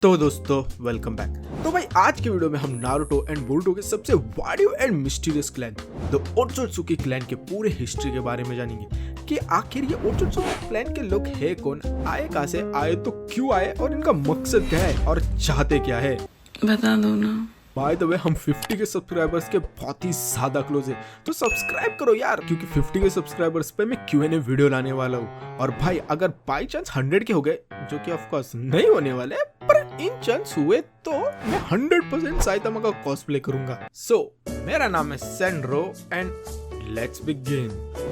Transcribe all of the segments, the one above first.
तो दोस्तों welcome back. तो भाई आज के वीडियो में हम नारुतो एंड बोरुतो के सबसे वाडियो and mysterious clan the Otsutsuki clan के पूरे हिस्ट्री के बारे में जानेंगे कि आखिर ये ओत्सुत्सुकी क्लैन के लोग है कौन, आए कहां से, आए तो क्यों आए और इनका मकसद क्या है और चाहते क्या है, बता दो ना। बाय द वे हम 50 के सब्सक्राइबर्स के बहुत ही ज्यादा क्लोज है, तो सब्सक्राइब करो यार, क्योंकि 50 के सब्सक्राइबर्स पे मैं Q&A वीडियो लाने वाला हूँ। और भाई अगर बाई चांस 100 के हो गए, जो कि ऑफ कोर्स नहीं होने वाले, पर इन चांस हुए तो मैं 100% साइतामा का कॉस्प्ले करूंगा। सो मेरा नाम है सेंड्रो एंड लेट्स बिगिन।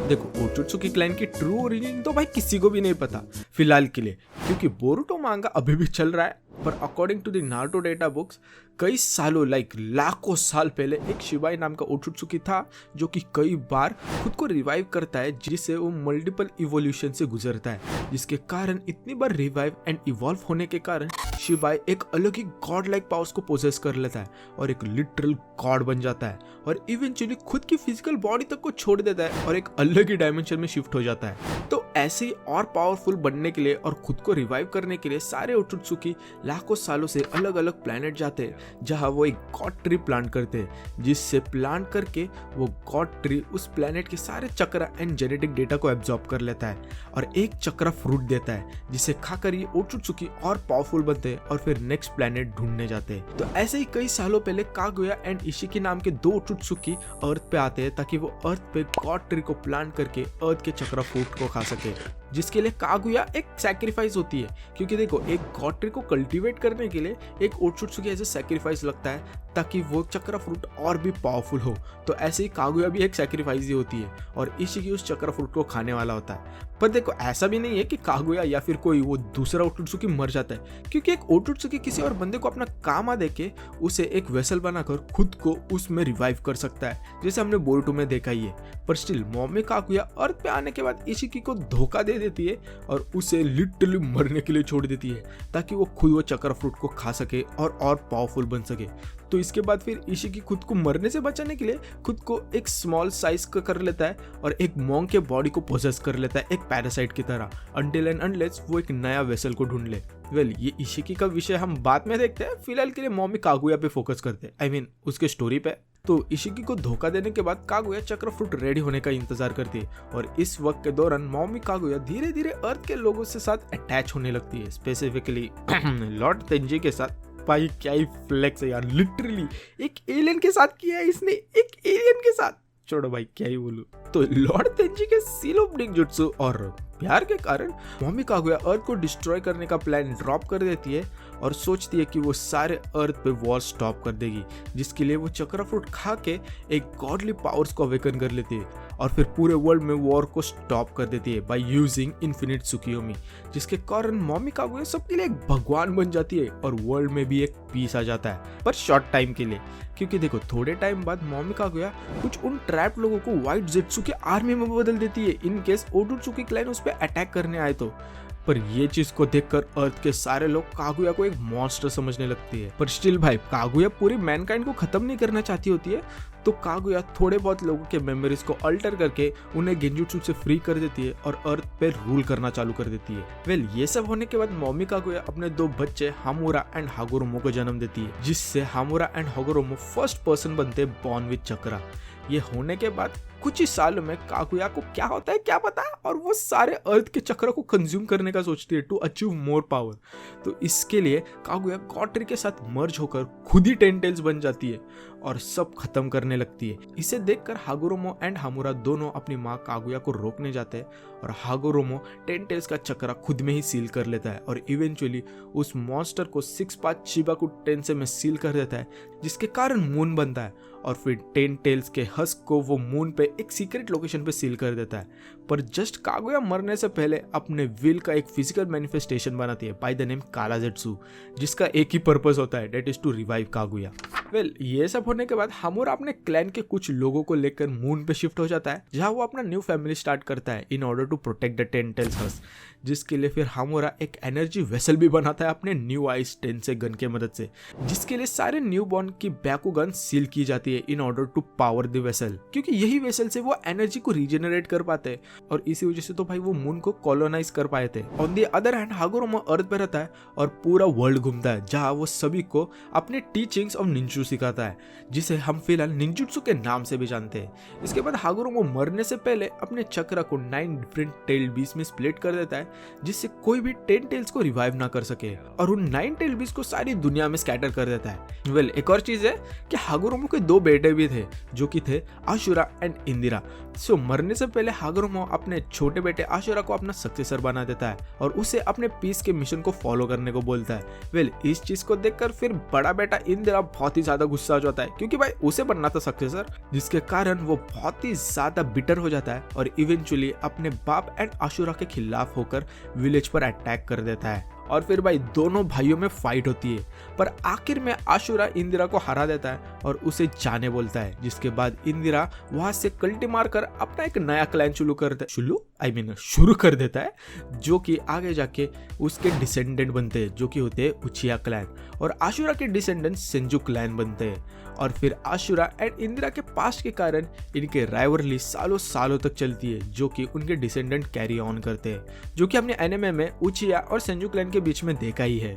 देखो ओत्सुत्सुकी क्लैन की ट्रू ओरिजिन तो भाई किसी को भी नहीं पता फिलहाल के लिए, क्योंकि बोरुतो मांगा अभी भी चल रहा है। पर according to the Naruto data books कई सालों लाखों साल पहले एक शिबाई नाम का ओत्सुत्सुकी था जो कि कई बार खुद को रिवाइव करता है, जिससे वो मल्टीपल इवोल्यूशन से गुजरता है, जिसके कारण इतनी बार रिवाइव एंड इवॉल्व होने के कारण शिबाई एक अलग ही गॉड लाइक पावर्स को पोजेस कर लेता है और एक लिटरल गॉड बन जाता है और इवेंचुअली खुद की फिजिकल बॉडी तक को छोड़ देता है और एक अलग ही डायमेंशन में शिफ्ट हो जाता है। तो ऐसे ही और पावरफुल बनने के लिए और खुद को रिवाइव करने के लिए सारे ओत्सुत्सुकी लाखों सालों से अलग अलग प्लैनेट जाते हैं, जहां वो एक गॉड ट्री प्लांट करते हैं, जिससे प्लांट करके वो गॉड ट्री उस प्लैनेट के सारे चक्रा एंड जेनेटिक डेटा को एब्जॉर्ब कर लेता है और एक चक्रा फ्रूट देता है, जिसे खाकर ये ओत्सुत्सुकी और पावरफुल बनते हैं और फिर नेक्स्ट प्लैनेट ढूंढने जाते हैं। तो ऐसे ही कई सालों पहले कागुया एंड इशिकी नाम के दो ओत्सुत्सुकी अर्थ पे आते हैं ताकि वो अर्थ पे गॉड ट्री को प्लांट करके अर्थ के चक्रा फ्रूट को खा सके, जिसके लिए कागुया एक सैक्रिफाइस होती है। क्योंकि देखो एक गॉड ट्री को कल्टीवेट करने के लिए एक ओत्सुत्सुकी एज ए सैक्रिफाइस लगता है ताकि वो चक्रा फ्रूट और भी पावरफुल हो। तो ऐसे ही कागुया भी एक सैक्रिफाइस ही होती है और इशिकी उस चक्रा फ्रूट को खाने वाला होता है। पर देखो ऐसा भी नहीं है कि कागुया या फिर कोई वो दूसरा ओत्सुत्सुकी मर जाता है, क्योंकि एक ओत्सुत्सुकी किसी और बंदे को अपना काम आ देके उसे एक वेसल बनाकर खुद को उसमें रिवाइव कर सकता है, जैसे हमने बोरुतो में देखा ही है। पर स्टिल मोमी कागुया अर्थ पे आने के बाद इशिकी को धोखा दे देती है और उसे लिटरली मरने के लिए छोड़ देती है ताकि वो खुद वो चक्रा फ्रूट को खा सके और पावरफुल बन सके। तो इसके बाद फिर इशिकी खुद को मरने से बचाने के लिए खुद को एक स्मॉल साइज का कर लेता है और एक मॉन्क के बॉडी को पोजेस कर लेता है एक पैरासाइट की तरह, अनटिल एंड अनलेस वो एक नया वेसल को ढूंढ ले। वेल ये इशिकी का विषय हम बाद में देखते हैं, फिलहाल के लिए मोमी कागुया पे फोकस करते हैं, आई मीन उसके स्टोरी पे। तो इशिकी को धोखा देने के बाद कागुया चक्र फ्रूट रेडी होने का इंतजार करती है और इस वक्त के दौरान मोमी कागुया धीरे धीरे अर्थ के लोगों से साथ अटैच होने लगती है, स्पेसिफिकली लॉर्ड तेंजी के साथ। भाई क्या ही फ्लेक्स है यार, लिटरली एक एलियन के साथ किया है इसने, एक एलियन के साथ, छोड़ो भाई क्या ही बोलूं। तो लॉर्ड तेंजी के सील ऑफ निंजुत्सु और प्यार के कारण मोमी कागुया अर्थ को डिस्ट्रॉय करने का प्लान ड्रॉप कर देती है और सोचती है कि वो सारे अर्थ पे वॉर स्टॉप कर देगी, जिसके लिए वो चक्रा फ्रूट खा के एक गॉडली पावर्स को अवेकन कर लेती है और फिर पूरे वर्ल्ड में वॉर को स्टॉप कर देती है बाय यूजिंग इन्फिनिट त्सुकियोमी, जिसके कारण मोमी कागुया सबके लिए एक भगवान बन जाती है और वर्ल्ड में भी एक पीस आ जाता है, पर शॉर्ट टाइम के लिए। क्योंकि देखो थोड़े टाइम बाद मोमी कागुया कुछ उन ट्रैप्ड लोगों को व्हाइट ज़ेत्सु के आर्मी में बदल देती है इन केस ओत्सुत्सुकी क्लैन उस पे अटैक करने आए तो। पर ये चीज को देखकर अर्थ के सारे लोग कागुया को एक मॉन्स्टर समझने लगती है। पर स्टिल भाई कागुया पूरी मैनकाइंड को खत्म नहीं करना चाहती होती है, तो कागुया थोड़े बहुत लोगों के मेमोरीज को अल्टर करके उन्हें गेंजुत्सु से फ्री कर देती है और अर्थ पे रूल करना चालू कर देती है। वेल ये सब होने के बाद मोमी कागुया अपने दो बच्चे हामुरा एंड हागुरोमो को जन्म देती है, जिससे हामुरा एंड हागुरोमो फर्स्ट पर्सन बनते बॉर्न विद चक्रा। ये होने के बाद कुछ ही सालों में कागुया को क्या होता है क्या पता, और वो सारे अर्थ के चक्र को कंज्यूम करने का सोचती है टू अचीव मोर पावर। तो इसके लिए कागुया गॉड ट्री के साथ मर्ज होकर खुद ही 10 टेल्स बन जाती है और सब खत्म करने लगती है। इसे देखकर हागुरोमो एंड हामुरा दोनों अपनी माँ कागुया को रोकने जाते हैं और हागुरोमो 10 टेल्स का चक्रा खुद में ही सील कर लेता है और इवेंचुअली उस मॉन्स्टर को 6 पाथ शिबाकु टेंसे में सील कर देता है, जिसके कारण मून बनता है और फिर 10 टेल्स के हस्क को वो मून पे एक सीक्रेट लोकेशन पे सील कर देता है। पर जस्ट कागुया मरने से पहले अपने विल का एक फिजिकल मैनिफेस्टेशन बनाती है बाय द नेम काला ज़ेत्सु, जिसका एक ही पर्पस होता है, that is to revive Kaguya. Well ये सब होने के बाद हामुरा अपने क्लैन के कुछ लोगों को लेकर मून पे शिफ्ट हो जाता है, जहां वो अपना न्यू फैमिली स्टार्ट करता है in order to protect the 10 tails husk, जिसके लिए फिर हामुरा एक एनर्जी वेसल भी बनाता है अपने न्यू आइस 10 से गन के मदद से, जिसके लिए सारे न्यू बॉर्न की बैकुगन सील की जाती करती है in order to power the vessel, क्योंकि यही वेसल से वो एनर्जी को रीजनरेट कर पाते हैं और इसी वजह से तो भाई वो मून को कॉलोनाइज कर पाए थे। ऑन द अदर हैंड हागुरोमो अर्थ पे रहता है और पूरा वर्ल्ड घूमता है, जहाँ वो सभी को अपने टीचिंग्स ऑफ निंजू सिखाता है, जिसे हम फिलहाल निंजुत्सु के नाम से भी जानते हैं। इसके बाद हागुरोमो मरने से पहले अपने चक्र को 9 डिफरेंट टेल्ड बीस्ट में स्प्लिट कर देता है, जिससे कोई भी 10 टेल्स को रिवाइव ना कर सके और उन 9 टेल्ड बीस्ट को सारी दुनिया में स्कैटर कर देता है। वेल, एक और चीज है कि हागुरोमो के 2 बेटे भी थे, जो कि थे आशुरा एंड इंदिरा। सो मरने से पहले हागुरोमो अपने छोटे बेटे आशुरा को अपना सक्सेसर बना देता है और उसे अपने पीस के मिशन को फॉलो करने को बोलता है। वेल, इस चीज को देखकर फिर बड़ा बेटा इंदिरा बहुत ही ज्यादा गुस्सा हो जाता है, क्योंकि भाई उसे बनना था सक्सेसर, जिसके कारण वो बहुत ही ज्यादा बिटर हो जाता है और इवेंचुअली अपने बाप एंड आशुरा के खिलाफ होकर विलेज पर अटैक कर देता है। और फिर भाई दोनों भाइयों में फाइट होती है, पर आखिर में आशुरा इंदिरा को हरा देता है और उसे जाने बोलता है, जिसके बाद इंदिरा वहां से कल्टी मारकर अपना एक नया क्लैन शुरू कर देता है, जो कि आगे जाके उसके डिसेंडेंट बनते हैं, जो कि होते हैं उचिया क्लैन, और आशुरा के डिसेंडेंट सेंजू क्लैन बनते हैं। और फिर आशुरा एंड इंदिरा के पास्ट के कारण इनके राइवरली सालों सालों तक चलती है, जो कि उनके डिसेंडेंट कैरी ऑन करते हैं, जो कि हमने एनिमे में उचिया और सेंजू क्लैन के बीच में देखा ही है।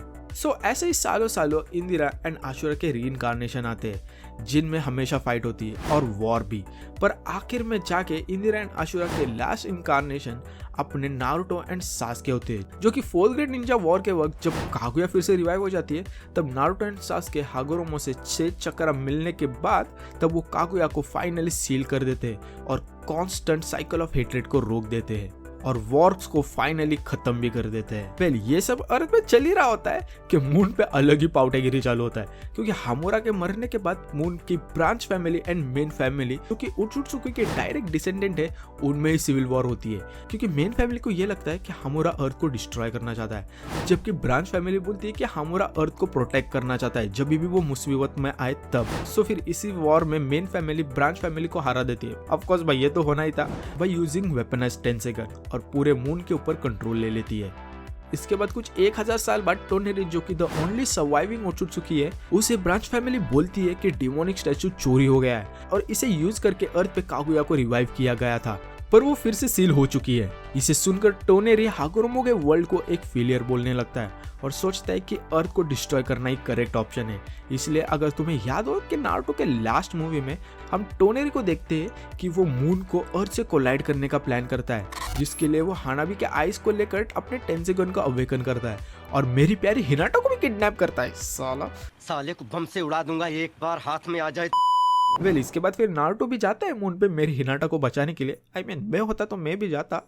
ऐसे ही सालों सालों इंदिरा एंड आशुरा के रीइंकार्नेशन आते हैं, जिनमें हमेशा फाइट होती है और वॉर भी, पर आखिर में जाके इंदिरा एंड आशुरा के लास्ट इनकार्नेशन अपने नारुतो एंड सास्के होते हैं, जो कि 4th ग्रेड निंजा वॉर के वक्त जब कागुया फिर से रिवाइव हो जाती है, तब नारुतो एंड सास्के हागुरोमो से 6 चक्र मिलने के बाद तब वो कागुया को फाइनली सील कर देते हैं और कांस्टेंट साइकिल ऑफ हेट्रेड को रोक देते हैं और वॉर्स को फाइनली खत्म भी कर देते हैं। वेल, ये सब अर्थ में चल ही रहा होता है कि मून पे अलग ही पाउटेगिरी चालू होता है, क्योंकि हामुरा के मरने के बाद मून की branch family and main family, जो कि ओत्सुत्सुकी के डायरेक्ट डिसेंडेंट है, उनमें ही सिविल वॉर होती है, क्योंकि मेन फैमिली को ये लगता है कि हामुरा अर्थ को डिस्ट्रॉय करना चाहता है, जबकि ब्रांच फैमिली बोलती है कि हामुरा अर्थ को प्रोटेक्ट करना चाहता है जब भी वो मुसीबत में आए तब। फिर इसी वॉर में मेन फैमिली ब्रांच फैमिली को हरा देती है। ऑफ कोर्स भाई ये तो होना ही था, बाय यूजिंग वेपनाइज्ड टेंसेगन, और पूरे मून के ऊपर कंट्रोल ले लेती है। इसके बाद कुछ 1000 साल बाद टोनेरी, जो कि द ओनली सर्वाइविंग ओत्सुत्सुकी है, उसे ब्रांच फैमिली बोलती है कि डिमोनिक स्टैचू चोरी हो गया है और इसे यूज करके अर्थ पे कागुया को रिवाइव किया गया था, पर वो फिर से सील हो चुकी है। इसे सुनकर टोनेरी हागुरोमो के वर्ल्ड को एक फेलियर बोलने लगता है और सोचता है कि अर्थ को डिस्ट्रॉय करना ही करेक्ट ऑप्शन है। इसलिए अगर तुम्हें याद हो कि नारुतो के लास्ट मूवी में हम टोनेरी को देखते हैं कि वो मून को अर्थ से कोलाइड करने का प्लान करता है, जिसके लिए वो हानाबी के आइस को लेकर अपने टेंसेगन का अवेकन करता है और मेरी प्यारी हिनाटो को भी किडनैप करता है। साले को बम से उड़ा दूंगा एक बार हाथ में आ जाए। वेल, इसके बाद फिर नारुतो भी जाता है मून पे मेरी हिनाटा को बचाने के लिए। मैं होता तो मैं भी जाता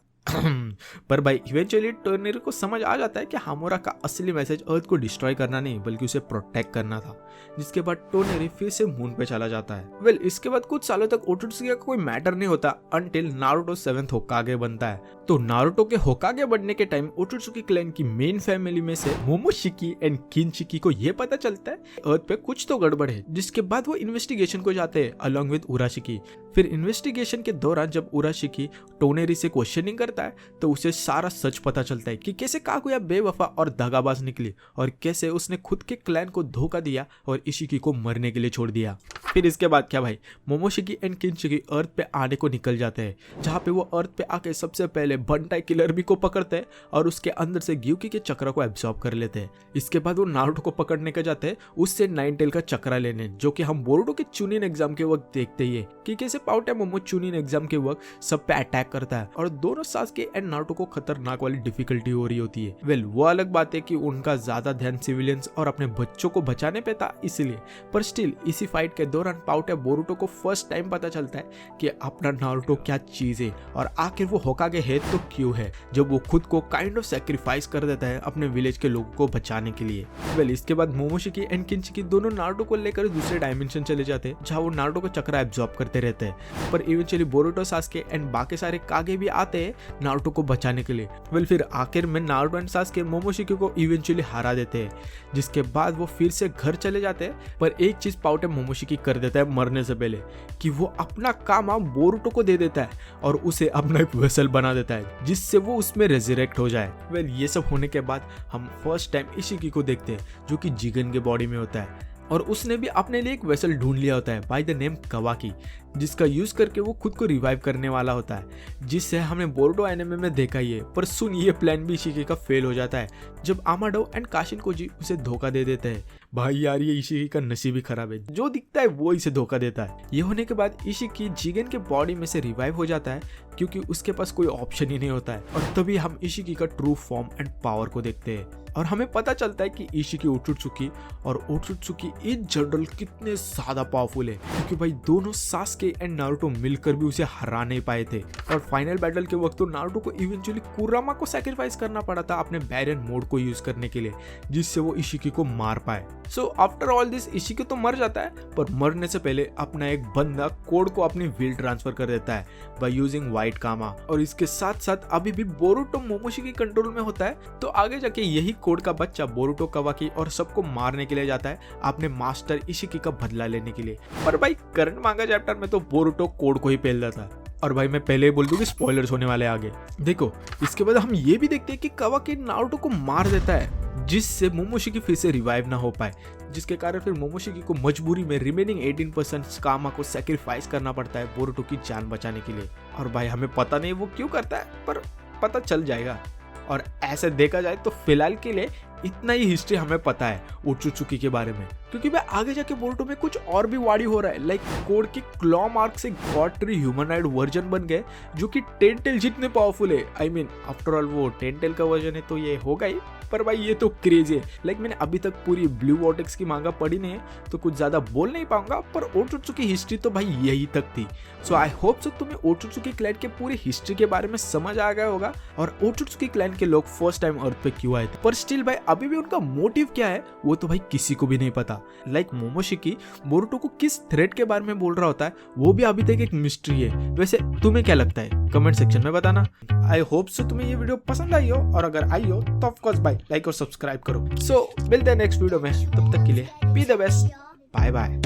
पर भाई इवेंचुअली टोनेरी को समझ आ जाता है कि हामुरा का असली मैसेज अर्थ को डिस्ट्रॉय करना नहीं बल्कि उसे प्रोटेक्ट करना था, जिसके बाद टोनेरी फिर से मून पे चला जाता है। वेल, इसके बाद कुछ सालों तक ओत्सुत्सुकी का कोई मैटर नहीं होता अंटिल नारुतो 7th होकागे बनता है। तो नारुतो के होकागे बनने के टाइम ओत्सुत्सुकी क्लैन की मेन फैमिली में से मोमोशिकी एंड किनशिकी को ये पता चलता है अर्थ पे कुछ तो गड़बड़ है, जिसके बाद वो इन्वेस्टिगेशन को जाते हैं अलॉन्ग विद उराशिकी। फिर इन्वेस्टिगेशन के दौरान जब उराशिकी टोनेरी से क्वेश्चनिंग करता है तो उसे सारा सच पता चलता है कि कैसे कागुया बेवफा और दगाबाज निकली और कैसे उसने खुद के क्लैन को धोखा दिया और इशिकी को मरने के लिए छोड़ दिया। फिर इसके बाद क्या भाई, मोमोशिकी एंड किनशिकी अर्थ पे आने को निकल जाते हैं, जहाँ पे वो अर्थ पे आके सबसे पहले बंटाई किलर भी को पकड़ते हैं और उसके अंदर से ग्यूकी के चक्र को एब्जॉर्ब कर लेते हैं। इसके बाद वो नारुतो को पकड़ने के जाते हैं उससे 9 टेल का चक्रा लेने, जो कि हम बोरुतो के चुनिन एग्जाम के वक्त देखते ही है कि कैसे पाउटे मोमो चुनिन एग्जाम के वक्त सब पे अटैक करता है और दोनों सास्के एंड नारुतो को खतरनाक वाली डिफिकल्टी हो रही होती है। वेल, वो अलग बात है कि उनका ज्यादा ध्यान सिविलियंस और अपने बच्चों को बचाने पे था इसलिए, पर स्टिल इसी फाइट के दौरान पाउटे बोरुतो को फर्स्ट टाइम पता चलता है कि अपना नारुतो क्या चीज है और आखिर वो होकागे है तो क्यों है, जब वो खुद को काइंड ऑफ सैक्रिफाइस कर देता है अपने विलेज के लोगों को बचाने के लिए। वेल, इसके बाद मोमोशिकी एंड किनशिकी दोनों नारुतो को लेकर दूसरे डायमेंशन चले जाते हैं, जहाँ वो नारुतो का चक्रा एब्जॉर्ब करते रहते हैं, पर इवेंचुअली बोरुतो, सास्के एंड बाकी सारे कागे भी आते हैं नारुतो को बचाने के लिए। वेल, फिर आखिर में नारुतो एंड सास्के मोमोशिकी को इवेंचुअली हरा देते हैं, जिसके बाद वो फिर से घर चले जाते हैं। पर एक चीज पाउटे मोमोशिकी कर देता है मरने से पहले, कि वो अपना कामा बोरुतो को दे देता है और उसे अपना एक वेसल बना देता है जिससे वो उसमें रेजरेक्ट हो जाए। वेल, ये सब होने के बाद हम फर्स्ट टाइम इशिकी को देखते हैं, जो कि जिगन के बॉडी में होता है। और उसने भी अपने लिए एक वेसल ढूंढ लिया होता है बाय द नेम कवाकी, जिसका यूज करके वो खुद को रिवाइव करने वाला होता है, जिससे हमने बोरुटो एनिमे में देखा ही है। पर सुन, ये प्लान भी इशिकी का फेल हो जाता है जब आमाडो एंड काशिन कोजी उसे धोखा दे देते हैं। भाई यार, ये इशिकी का नसीब ही खराब है, जो दिखता है वो इसे धोखा देता है। ये होने के बाद इशिकी जिगेन के बॉडी में से रिवाइव हो जाता है क्योंकि उसके पास कोई ऑप्शन ही नहीं होता है। और तभी हम इशिकी का ट्रू फॉर्म एंड पावर को देखते हैं और हमें पता चलता है कि इशिकी ओटोत्सुकी और ओटोत्सुकी इन जनरल कितने ज्यादा पावरफुल है, क्योंकि भाई दोनों सास्के एंड नारुतो मिलकर भी उसे हरा नहीं पाए थे। और फाइनल बैटल के वक्त तो नारुतो को इवेंचुअली कुरामा को सैक्रिफाइस करना पड़ा था अपने बैरियर मोड को यूज करने के लिए, जिससे वो इशिकी को मार पाए। सो आफ्टर ऑल दिस इशिकी तो मर जाता है, पर मरने से पहले अपना एक बंदा कोड को अपनी व्हील ट्रांसफर कर देता है बाय यूजिंग व्हाइट कामा। और इसके साथ साथ अभी भी बोरुटो मोमोशी के कंट्रोल में होता है, तो आगे जाके यही कोड का बच्चा बोरुटो कवाकी और सबको मारने के लिए जाता है अपने मास्टर इशिकी का बदला लेने के लिए। पर भाई करंट मांगा चैप्टर में तो बोरुटो कोड को ही पेल देता है। और भाई मैं पहले ही बोल दूं कि स्पॉयलर्स होने वाले आगे। देखो, इसके बाद हम ये भी देखते हैं कि कवाकी नारुतो को मार देता है, जिससे मोमोशिकी फिर से रिवाइव ना हो पाए, जिसके कारण फिर मोमोशिकी को मजबूरी में रिमेनिंग 18% कामा को सैक्रिफाइस करना पड़ता है बोरुटो की जान बचाने के लिए। और भाई हमें पता नहीं वो क्यों करता है, पर पता चल जाएगा। और ऐसे देखा जाए तो फिलहाल के लिए इतना ही हिस्ट्री हमें पता है ओटोत्सुकी के बारे में, क्योंकि भाई आगे जाके बोरुटो में कुछ और भी वाड़ी हो रहा है। लाइक कोड के क्लॉ मार्क से गॉड ट्री ह्यूमनॉइड वर्जन बन गए, जो कि टेंटेल जितने पावरफुल है। आई मीन आफ्टर ऑल वो टेंटेल का वर्जन है तो ये होगा ही, पर भाई ये तो क्रेजी है। लाइक मैंने अभी तक पूरी ब्लू वॉर्टेक्स की मांगा पढ़ी नहीं है, तो कुछ ज्यादा बोल नहीं पाऊंगा, पर ओटोत्सुकी हिस्ट्री तो भाई यही तक थी। सो आई होप सो तुम्हें ओटोत्सुकी क्लैन के पूरी हिस्ट्री के बारे में समझ आ गया होगा और ओटोत्सुकी क्लैन के लोग फर्स्ट टाइम अर्थ पे क्यों आए थे। पर स्टिल भाई अभी भी उनका मोटिव क्या है वो तो भाई किसी को भी नहीं पता। लाइक मोमोशिकी बोरुटो को किस थ्रेट के बारे में बोल रहा होता है वो भी अभी तक एक मिस्ट्री है। वैसे तुम्हें क्या लगता है कमेंट सेक्शन में बताना। आई होप सो तुम्हें ये वीडियो पसंद आई हो, और अगर आई हो तो ऑफ कोर्स भाई लाइक और सब्सक्राइब करो। सो मिलते हैं नेक्स्ट वीडियो में, तब तक के लिए be the best, bye bye.